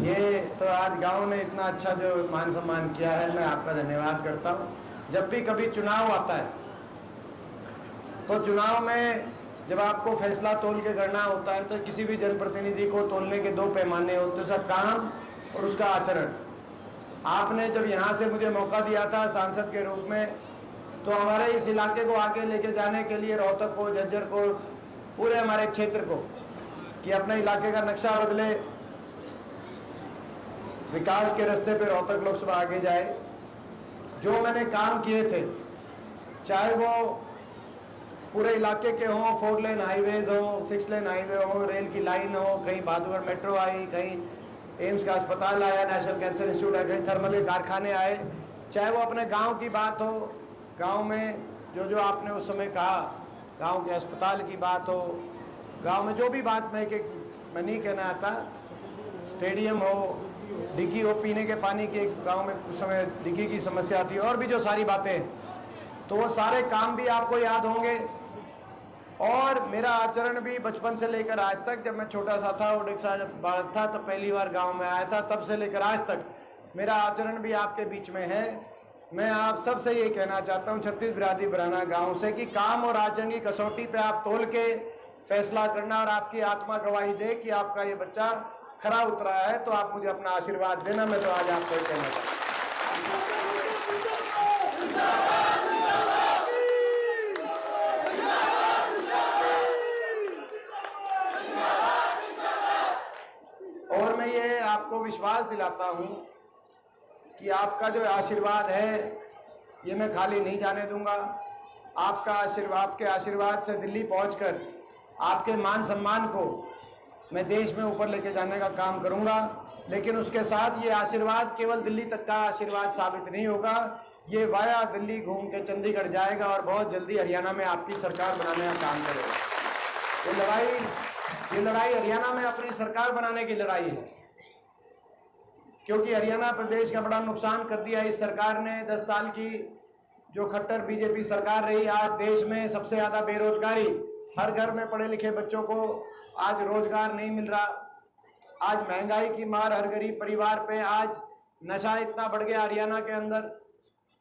ये तो आज गांव ने इतना अच्छा जो मान सम्मान किया है, मैं आपका धन्यवाद करता हूँ। जब भी कभी चुनाव आता है तो चुनाव में जब आपको फैसला तोल के करना होता है तो किसी भी जनप्रतिनिधि को तोलने के दो पैमाने होते हैं, उसका काम और उसका आचरण। आपने जब यहाँ से मुझे मौका दिया था सांसद के रूप में, तो हमारे इस इलाके को आगे लेके जाने के लिए रोहतक को, झज्जर को, पूरे हमारे क्षेत्र को, कि अपने इलाके का नक्शा बदले, विकास के रास्ते पे रोहतक लोकसभा आगे जाए। जो मैंने काम किए थे, चाहे वो पूरे इलाके के हों, 4 लेन हाईवेज हो, 6 लेन हाईवे हो, रेल की लाइन हो, कहीं बहादुरगढ़ मेट्रो आई, कहीं एम्स का अस्पताल आया, नेशनल कैंसर इंस्टीट्यूट आया, कहीं थर्मल के कारखाने आए, चाहे वो अपने गांव की बात हो, गांव में जो आपने उस समय कहा, गांव के अस्पताल की बात हो, गांव में जो भी बात मैं नहीं कहना आता, स्टेडियम हो, डिग्गी हो, पीने के पानी की, गांव में कुछ समय डिग्गी की समस्या थी, और भी जो सारी बातें, तो वो सारे काम भी आपको याद होंगे। और मेरा आचरण भी बचपन से लेकर आज तक, जब मैं छोटा सा था, उड़ीसा जब बालक था, तब पहली बार गांव में आया था, तब से लेकर आज तक मेरा आचरण भी आपके बीच में है। मैं आप सबसे ये कहना चाहता हूँ, 36 बिरादरी बराना गांव से, कि काम और आचरण की कसौटी पे आप तोल के फैसला करना, और आपकी आत्मा गवाही दे कि आपका ये बच्चा खरा उतरा है, तो आप मुझे अपना आशीर्वाद देना। मैं तो आज आपको कहना चाहता हूँ। और मैं ये आपको विश्वास दिलाता हूं कि आपका जो आशीर्वाद है, ये मैं खाली नहीं जाने दूंगा। आपका आशीर्वाद, आपके आशीर्वाद से दिल्ली पहुंचकर आपके मान सम्मान को मैं देश में ऊपर लेके जाने का काम करूंगा। लेकिन उसके साथ ये आशीर्वाद केवल दिल्ली तक का आशीर्वाद साबित नहीं होगा, ये वाया दिल्ली घूम के चंडीगढ़ जाएगा और बहुत जल्दी हरियाणा में आपकी सरकार बनाने का काम करेगा। ये लड़ाई हरियाणा में अपनी सरकार बनाने की लड़ाई है, क्योंकि हरियाणा प्रदेश का बड़ा नुकसान कर दिया इस सरकार ने। 10 साल की जो खट्टर बीजेपी सरकार रही, आज देश में सबसे ज्यादा बेरोजगारी, हर घर में पढ़े लिखे बच्चों को आज रोजगार नहीं मिल रहा, आज महंगाई की मार हर गरीब परिवार पे, आज नशा इतना बढ़ गया हरियाणा के अंदर,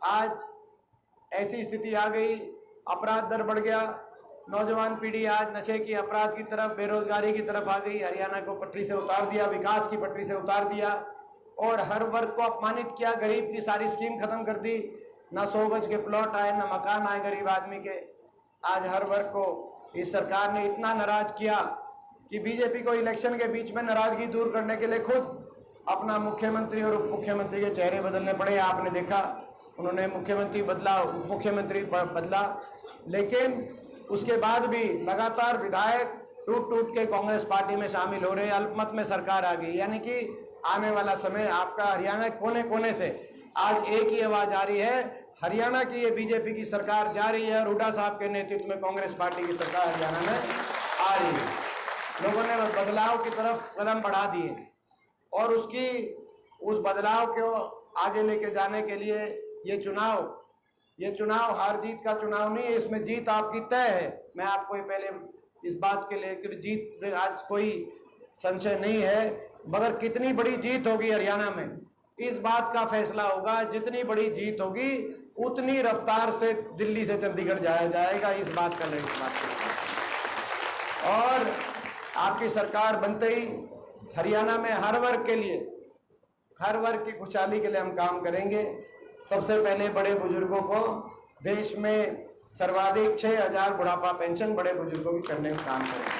आज ऐसी स्थिति आ गई, अपराध दर बढ़ गया, नौजवान पीढ़ी आज नशे की, अपराध की तरफ, बेरोजगारी की तरफ आ गई। हरियाणा को पटरी से उतार दिया, विकास की पटरी से उतार दिया, और हर वर्ग को अपमानित किया। गरीब की सारी स्कीम खत्म कर दी, ना 100 गज के प्लॉट आए, ना मकान आए गरीब आदमी के। आज हर वर्ग को इस सरकार ने इतना नाराज किया कि बीजेपी को इलेक्शन के बीच में नाराजगी दूर करने के लिए खुद अपना मुख्यमंत्री और उप मुख्यमंत्री के चेहरे बदलने पड़े। आपने देखा, उन्होंने मुख्यमंत्री बदला, उप मुख्यमंत्री बदला, लेकिन उसके बाद भी लगातार विधायक टूट के कांग्रेस पार्टी में शामिल हो रहे हैं। अल्पमत में सरकार आ गई, यानी कि आने वाला समय आपका हरियाणा कोने कोने से आज एक ही आवाज आ रही है, हरियाणा की ये बीजेपी की सरकार जा रही है और हुड्डा साहब के नेतृत्व में कांग्रेस पार्टी की सरकार हरियाणा में आ रही है। लोगों ने बदलाव की तरफ कदम बढ़ा दिए, और उस बदलाव को आगे लेके जाने के लिए ये चुनाव हार जीत का चुनाव नहीं है, इसमें जीत आपकी तय है। मैं आपको पहले इस बात के लेकर, जीत आज कोई संशय नहीं है, मगर कितनी बड़ी जीत होगी हरियाणा में, इस बात का फैसला होगा। जितनी बड़ी जीत होगी उतनी रफ्तार से दिल्ली से चंडीगढ़ जाया जाएगा, इस बात का नहीं और आपकी सरकार बनते ही हरियाणा में हर वर्ग के लिए, हर वर्ग की खुशहाली के लिए हम काम करेंगे। सबसे पहले बड़े बुजुर्गों को, देश में सर्वाधिक 6000 बुढ़ापा पेंशन बड़े बुजुर्गों की करने का काम करेंगे,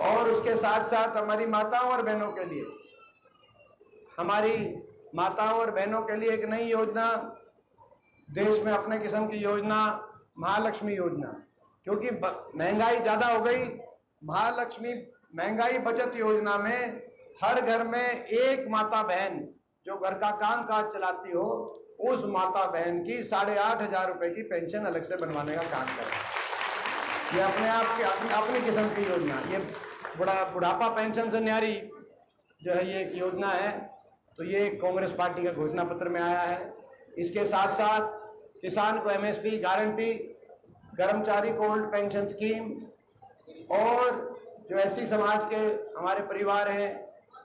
और उसके साथ साथ हमारी माताओं और बहनों के लिए, हमारी माताओं और बहनों के लिए एक नई योजना, देश में अपने किस्म की योजना, महालक्ष्मी योजना। क्योंकि महंगाई ज्यादा हो गई, महालक्ष्मी महंगाई बचत योजना में हर घर में एक माता बहन जो घर का काम काज चलाती हो, उस माता बहन की 8500 रुपए की पेंशन अलग से बनवाने का काम करें। ये अपने आप की अपनी किस्म की योजना, ये बुढ़ापा पेंशन से न्यारी जो है ये एक योजना है। तो ये कांग्रेस पार्टी का घोषणा पत्र में आया है। इसके साथ साथ किसान को एमएसपी गारंटी, कर्मचारी को ओल्ड पेंशन स्कीम, और जो एससी समाज के हमारे परिवार हैं,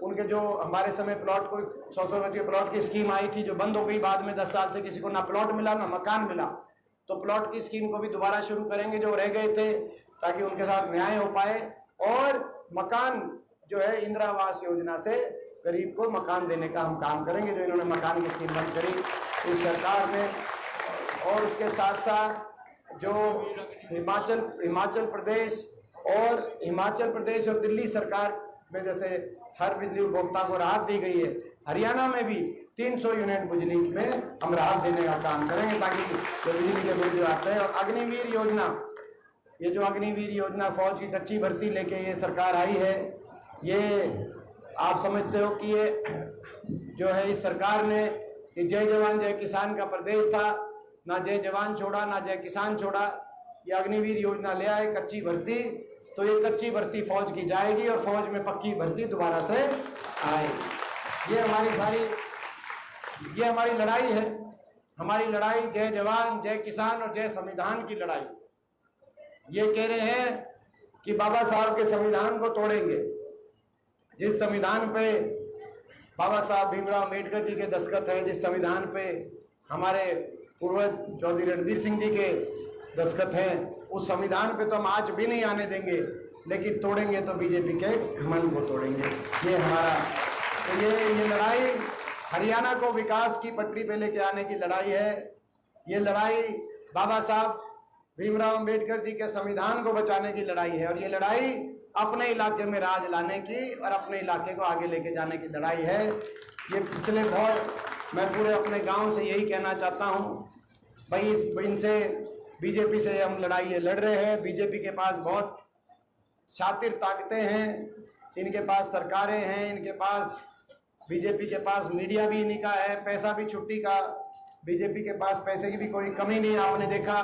उनके जो हमारे समय प्लॉट कोई 100 गज के प्लॉट की स्कीम आई थी जो बंद हो गई बाद में 10 साल से, किसी को ना प्लॉट मिला ना मकान मिला, तो प्लॉट की स्कीम को भी दोबारा शुरू करेंगे जो रह गए थे, ताकि उनके साथ न्याय हो पाए। और मकान जो है इंदिरा आवास योजना से गरीब को मकान देने का हम काम करेंगे, जो इन्होंने मकान की स्कीम बंद करी इस सरकार ने। और उसके साथ साथ जो हिमाचल प्रदेश और दिल्ली सरकार में जैसे हर बिजली उपभोक्ता को राहत दी गई है, हरियाणा में भी 300 यूनिट बिजली में हम राहत देने का काम करेंगे, ताकि जो बिजली के बिल जो आते हैं। और अग्निवीर योजना, ये जो अग्निवीर योजना फौज की कच्ची भर्ती लेके ये सरकार आई है, ये आप समझते हो कि ये जो है इस सरकार ने जय जवान जय किसान का प्रदेश था, ना जय जवान छोड़ा ना जय किसान छोड़ा, ये अग्निवीर योजना ले आए कच्ची भर्ती, तो ये कच्ची भर्ती फौज की जाएगी और फौज में पक्की भर्ती दोबारा से आएगी। ये हमारी लड़ाई है। हमारी लड़ाई जय जवान जय किसान और जय संविधान की लड़ाई। ये कह रहे हैं कि बाबा साहब के संविधान को तोड़ेंगे, जिस संविधान पे बाबा साहब भीमराव अम्बेडकर जी के दस्तखत हैं, जिस संविधान पे हमारे पूर्वज चौधरी रणधीर सिंह जी के दस्तखत हैं, उस संविधान पे तो हम आज भी नहीं आने देंगे, लेकिन तोड़ेंगे तो बीजेपी के घमंड को तोड़ेंगे। ये हमारा तो ये लड़ाई हरियाणा को विकास की पटरी पे लेके आने की लड़ाई है। ये लड़ाई बाबा साहब भीमराव अम्बेडकर जी के संविधान को बचाने की लड़ाई है। और ये लड़ाई अपने इलाके में राज लाने की और अपने इलाके को आगे लेके जाने की लड़ाई है। ये पिछले मैं पूरे अपने गांव से यही कहना चाहता हूं, भाई इनसे बीजेपी से हम लड़ाई लड़ रहे हैं। बीजेपी के पास बहुत शातिर ताकतें हैं, इनके पास सरकारें हैं, इनके पास बीजेपी के पास मीडिया भी इन्हीं का है, पैसा भी छुट्टी का। बीजेपी के पास पैसे की भी कोई कमी नहीं। आपने देखा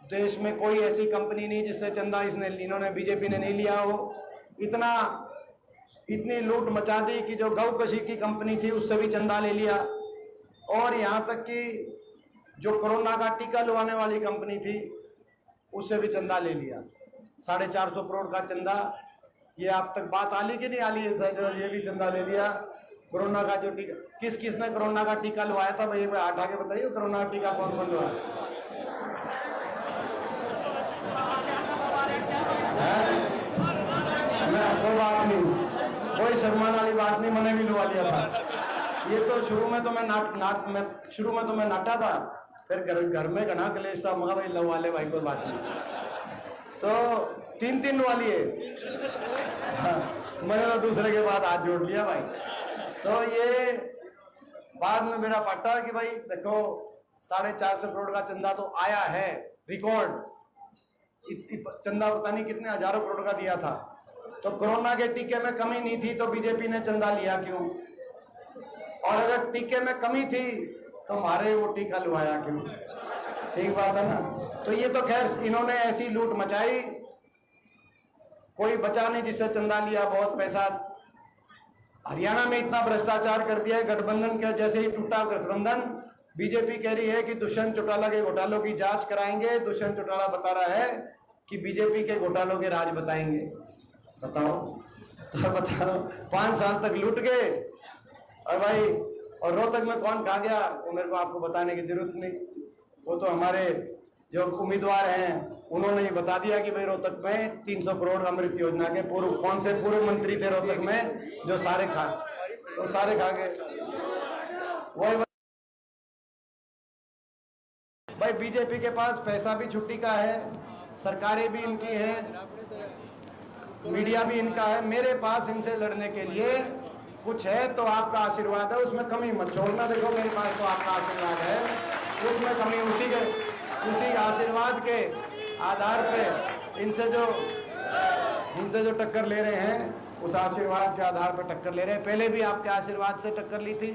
देश में कोई ऐसी कंपनी नहीं जिससे चंदा इन्होंने बीजेपी ने नहीं लिया हो। इतनी लूट मचा दी कि जो गौ कशी की कंपनी थी उससे भी चंदा ले लिया, और यहाँ तक कि जो कोरोना का टीका लुभाने वाली कंपनी थी उससे भी चंदा ले लिया। 450 करोड़ का चंदा, ये आप तक बात आली कि नहीं आली है सर? ये भी चंदा ले लिया। कोरोना का जो टीका, किसने कोरोना का टीका लुभाया था भाई? हाथ आके बताइए, कोरोना का टीका कौन कौन लुभाया? कोई बात नहीं, कोई शर्माने वाली बात नहीं, मैंने भी लुभा लिया था। ये तो शुरू में तो मैं नाटा था, फिर घर में घना कलेश था, मगा भाई लवा ले भाई, कोई बात नहीं। तो 3 लुवा लिए। मैंने तो दूसरे के बाद हाथ जोड़ लिया भाई। तो ये बाद में मेरा पट्टा कि भाई देखो 450 करोड़ का चंदा तो आया है, रिकॉर्ड चंदा पता नहीं कितने हजारों करोड़ का दिया था। तो कोरोना के टीके में कमी नहीं थी तो बीजेपी ने चंदा लिया क्यों? और अगर टीके में कमी थी तो हमारे वो टीका लुभाया क्यों? ठीक बात है ना। तो ये तो खैर इन्होंने ऐसी लूट मचाई, कोई बचा नहीं जिससे चंदा लिया, बहुत पैसा। हरियाणा में इतना भ्रष्टाचार कर दिया है, गठबंधन का जैसे ही टूटा गठबंधन, बीजेपी कह रही है कि दुष्यंत चौटाला के घोटालों की जांच कराएंगे। दुष्यंत चौटाला बता रहा है कि बीजेपी के घोटालों के राज बताएंगे। बताओ 5 साल तक लूट गए। और भाई, और रोहतक में कौन खा गया वो मेरे को आपको बताने की जरूरत नहीं, वो तो हमारे जो उम्मीदवार हैं उन्होंने ही बता दिया कि भाई रोहतक में 300 करोड़ अमृत योजना के कौन से पूर्व मंत्री थे रोहतक में जो सारे खा गए। वही भाई, बीजेपी के पास पैसा भी छुट्टी का है, सरकारें भी इनकी हैं, मीडिया भी इनका है। मेरे पास इनसे लड़ने के लिए कुछ है तो आपका आशीर्वाद है, उसमें कमी मत छोड़ना। देखो मेरे पास तो आपका आशीर्वाद है, उसमें कमी उसी आशीर्वाद के आधार पे इनसे जो टक्कर ले रहे हैं, उस आशीर्वाद के आधार पर टक्कर ले रहे हैं। पहले भी आपके आशीर्वाद से टक्कर ली थी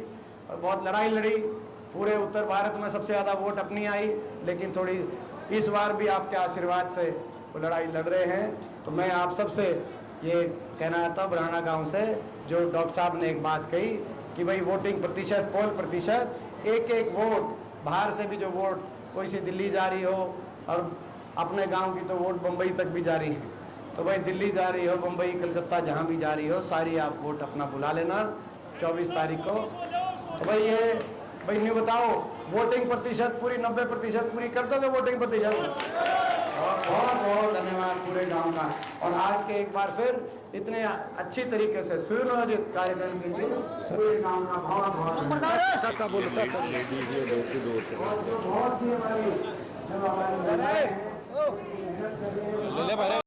और बहुत लड़ाई लड़ी, पूरे उत्तर भारत में सबसे ज़्यादा वोट अपनी आई, लेकिन थोड़ी इस बार भी आपके आशीर्वाद से वो लड़ाई लड़ रहे हैं। तो मैं आप सबसे ये कहना चाहता हूँ, बुराना गांव से जो डॉक्टर साहब ने एक बात कही कि भाई वोटिंग प्रतिशत, पोल प्रतिशत, एक वोट, बाहर से भी जो वोट कोई सी दिल्ली जा रही हो और अपने गांव की तो वोट बम्बई तक भी जा रही है, तो भाई दिल्ली जा रही हो, मुंबई, कलकत्ता, जहाँ भी जा रही हो, सारी आप वोट अपना बुला लेना 24 तारीख को। तो भाई ये भाई नहीं बताओ, वोटिंग प्रतिशत पूरी 90% पूरी कर दोगे वोटिंग प्रतिशत? बहुत बहुत धन्यवाद पूरे गांव का। और आज के एक बार फिर इतने अच्छी तरीके से सुनियोजित कार्यक्रम के लिए पूरे गांव का बहुत बहुत बहुत सी हमारी